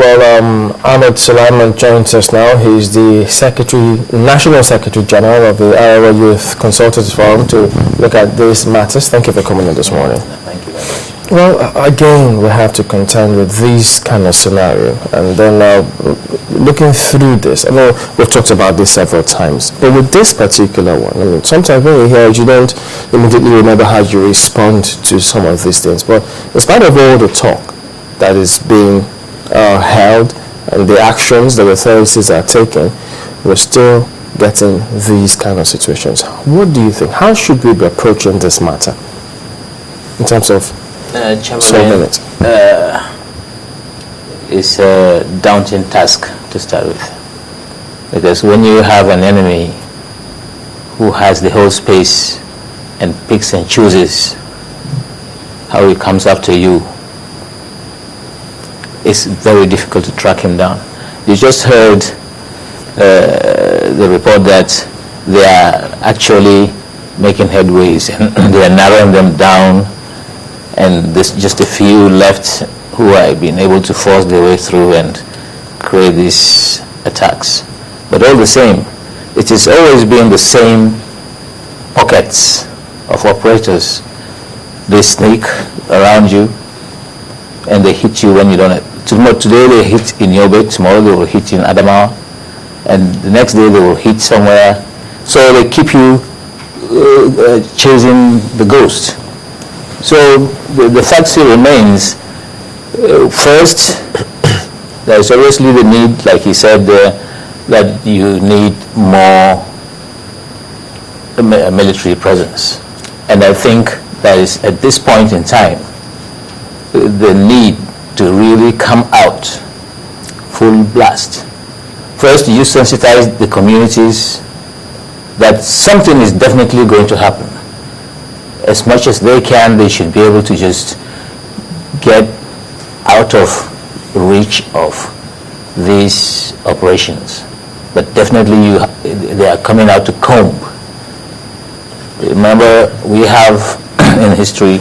Well, Ahmed Sulaiman joins us now. He's the National Secretary General of the Arewa Youth Consultative Forum to look at these matters. Thank you for coming in this morning. Thank you very much. Well, again, we have to contend with this kind of scenario, and then looking through this. I know we've talked about this several times, but with this particular one, I mean, sometimes when you hear it, you don't immediately remember how you respond to some of these things. But in spite of all the talk that is being held and the actions that the authorities are taking, we're still getting these kind of situations. What do you think? How should we be approaching this matter in terms of solving it? It's a daunting task to start with, because when you have an enemy who has the whole space and picks and chooses how he comes after you, it's very difficult to track him down. You just heard the report that they are actually making headways and they are narrowing them down, and there's just a few left who have been able to force their way through and create these attacks. But all the same, it has always been the same pockets of operators. They sneak around you and they hit you when you don't. Today they hit in Yobe, tomorrow they will hit in Adamawa, and the next day they will hit somewhere. So they keep you chasing the ghost. So the fact still remains, first, there is obviously the need, like he said, that you need more military presence. And I think that is, at this point in time, the need to really come out full blast. First, you sensitize the communities that something is definitely going to happen. As much as they can, they should be able to just get out of reach of these operations. But definitely they are coming out to comb. Remember, we have in history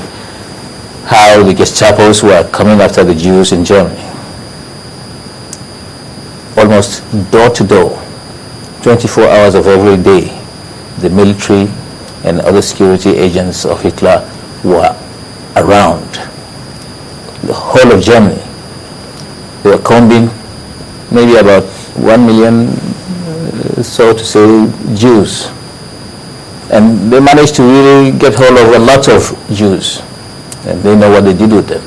how the Gestapos were coming after the Jews in Germany. Almost door to door, 24 hours of every day, the military and other security agents of Hitler were around the whole of Germany. They were combing maybe about 1 million, so to say, Jews. And they managed to really get hold of a lot of Jews. And they know what they did with them.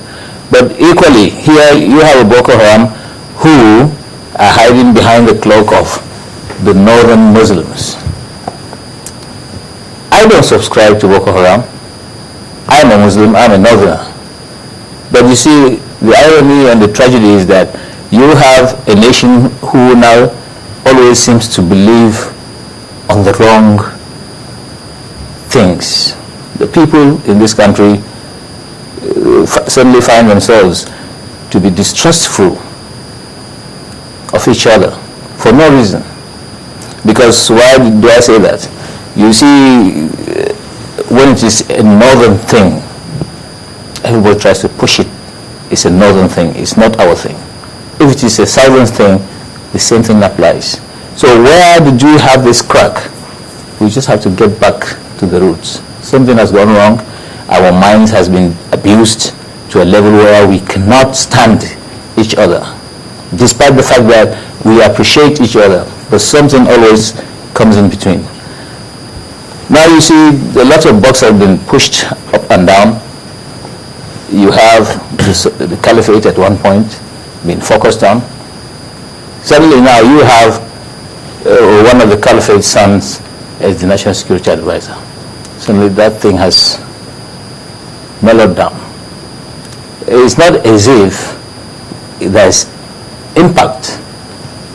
But equally, here you have a Boko Haram who are hiding behind the cloak of the northern Muslims. I don't subscribe to Boko Haram. I'm a Muslim, I'm a northerner. But you see, the irony and the tragedy is that you have a nation who now always seems to believe on the wrong things. The people in this country suddenly find themselves to be distrustful of each other for no reason. Because why do I say that? You see, when it is a northern thing, everybody tries to push it. It's a northern thing, it's not our thing. If it is a southern thing, the same thing applies. So where did we have this crack? We just have to get back to the roots. Something has gone wrong. Our minds has been abused to a level where we cannot stand each other, despite the fact that we appreciate each other, but something always comes in between. Now you see a lot of bucks have been pushed up and down. You have the caliphate at one point being focused on. Suddenly now you have one of the caliphate's sons as the national security advisor. Suddenly that thing has mellowed down. It's not as if there's impact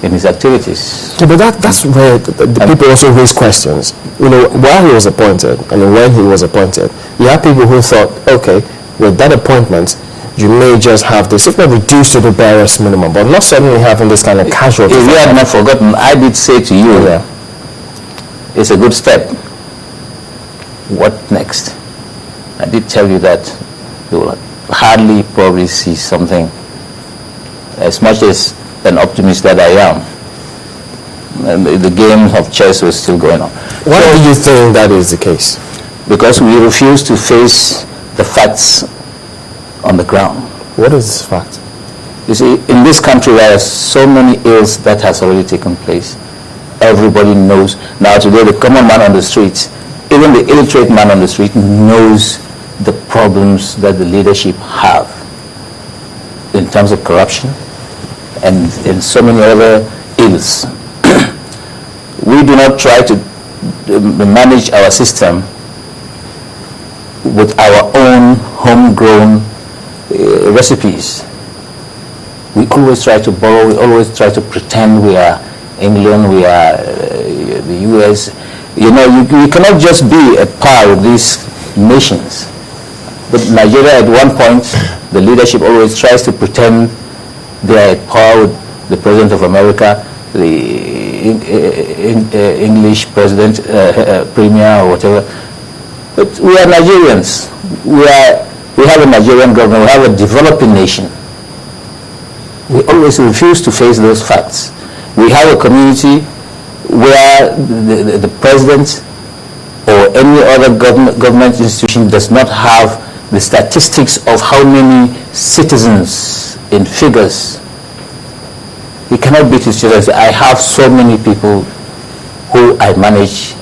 in his activities. Yeah, but that's where the people also raise questions. You know, while he was appointed, I mean, when he was appointed, you have people who thought, okay, with that appointment, you may just have this, if not reduced to the barest minimum, but not suddenly having this kind of casual. If you had not forgotten, I did say to you, it's a good step. What next? I did tell you that you will hardly probably see something as much as an optimist that I am, and the game of chess was still going on. Why do you think that is the case? Because we refuse to face the facts on the ground. What is this fact? You see, in this country there are so many ills that has already taken place. Everybody knows. Now today the common man on the street, even the illiterate man on the street, knows the problems that the leadership have in terms of corruption and in so many other ills. We do not try to manage our system with our own homegrown recipes. We always try to borrow, we always try to pretend we are England, we are the US. You know, you cannot just be at par with these nations. But Nigeria, at one point, the leadership always tries to pretend they are at par with the President of America, the English President, Premier, or whatever. But we are Nigerians. We have a Nigerian government. We have a developing nation. We always refuse to face those facts. We have a community where the president or any other government institution does not have the statistics of how many citizens in figures. He cannot beat his chest and say, I have so many people who I manage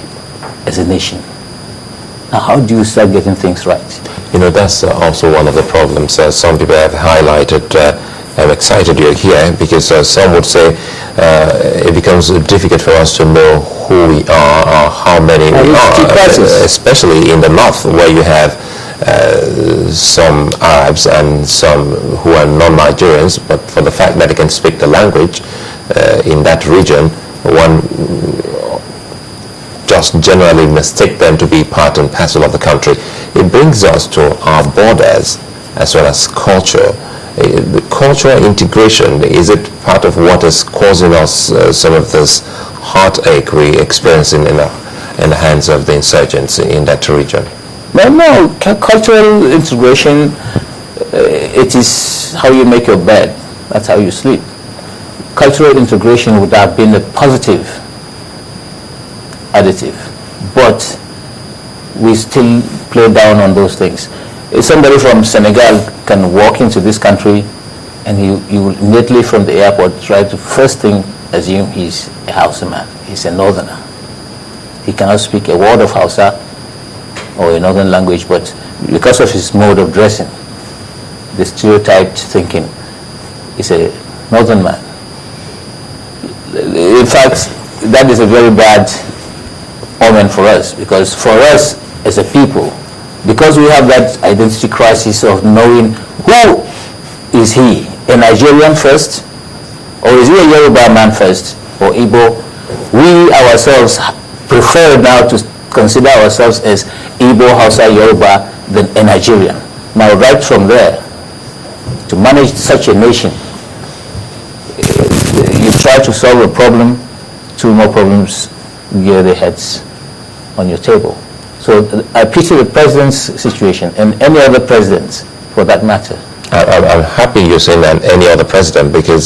as a nation. Now, how do you start getting things right? You know, that's also one of the problems. Some people have highlighted. I'm excited you're here because some would say it becomes difficult for us to know who we are or how many we are, especially in the north where you have some Arabs and some who are non-Nigerians, but for the fact that they can speak the language in that region, one just generally mistake them to be part and parcel of the country. It brings us to our borders as well as culture. The cultural integration, is it part of what is causing us some of this heartache we experiencing in the hands of the insurgents in that region? No, cultural integration, it is how you make your bed, that's how you sleep. Cultural integration would have been a positive additive, but we still play down on those things. If somebody from Senegal can walk into this country and he will immediately from the airport try to first thing assume he's a Hausa man, he's a northerner. He cannot speak a word of Hausa or a northern language, but because of his mode of dressing, the stereotyped thinking, is a northern man. In fact, that is a very bad omen for us, because for us as a people, because we have that identity crisis of knowing who is he, a Nigerian first, or is he a Yoruba man first, or Igbo, we ourselves prefer now to consider ourselves as Igbo, Hausa, Yoruba than a Nigerian. Now right from there, to manage such a nation, you try to solve a problem, two more problems gear their heads on your table. So I pity the president's situation and any other presidents for that matter. I'm happy you're saying that any other president, because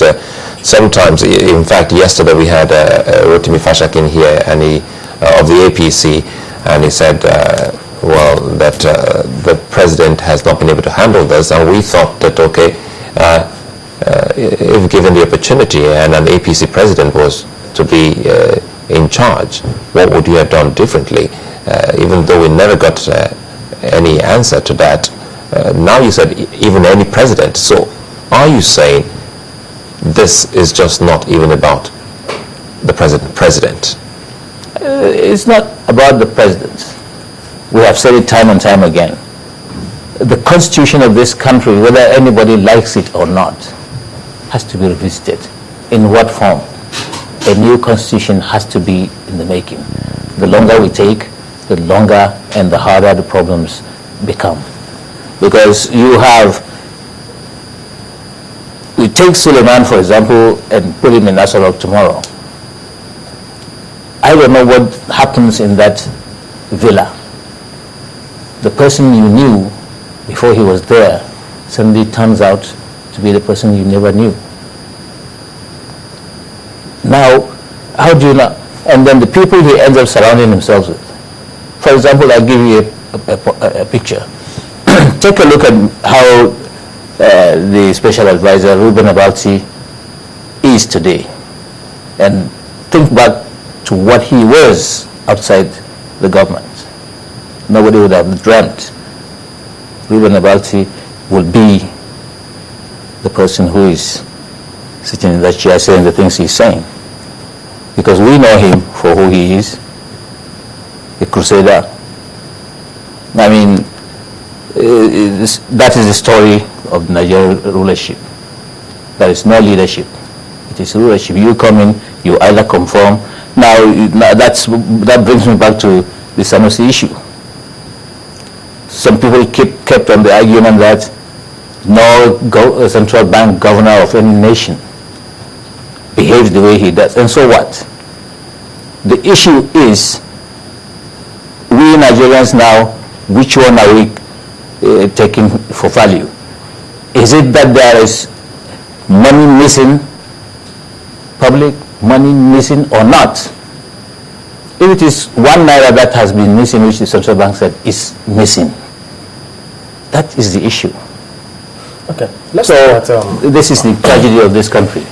sometimes, in fact, yesterday we had Rotimi Fashakin here, and he of the APC, and he said, well, that the president has not been able to handle this, and we thought that, okay, if given the opportunity and an APC president was to be in charge, what would you have done differently? Even though we never got any answer to that. Now you said even any president. So are you saying this is just not even about the president? It's not about the president. We have said it time and time again. The constitution of this country, whether anybody likes it or not, has to be revisited. In what form? A new constitution has to be in the making. The longer we take, the longer and the harder the problems become. Because we take Sulaiman, for example, and put him in Nasarok tomorrow. I don't know what happens in that villa. The person you knew before he was there suddenly turns out to be the person you never knew. Now, how do you know? And then the people he ends up surrounding himself with. For example, I'll give you a picture. Take a look at how the special advisor, Reuben Abati, is today. And think back to what he was outside the government. Nobody would have dreamt Reuben Abati would be the person who is sitting in that chair saying the things he's saying. Because we know him for who he is, a crusader. I mean, that is the story of Nigerian rulership. There is no leadership. It is rulership. You come in, you either conform. Now that brings me back to the Sanusi issue. Some people kept on the argument that no central bank governor of any nation behaves the way he does. And so what? The issue is, we Nigerians now, which one are we taking for value? Is it that there is money missing, public money missing or not? If it is 1 naira that has been missing, which the central bank said is missing, that is the issue. Okay. Let's So talk about, this is the tragedy of this country.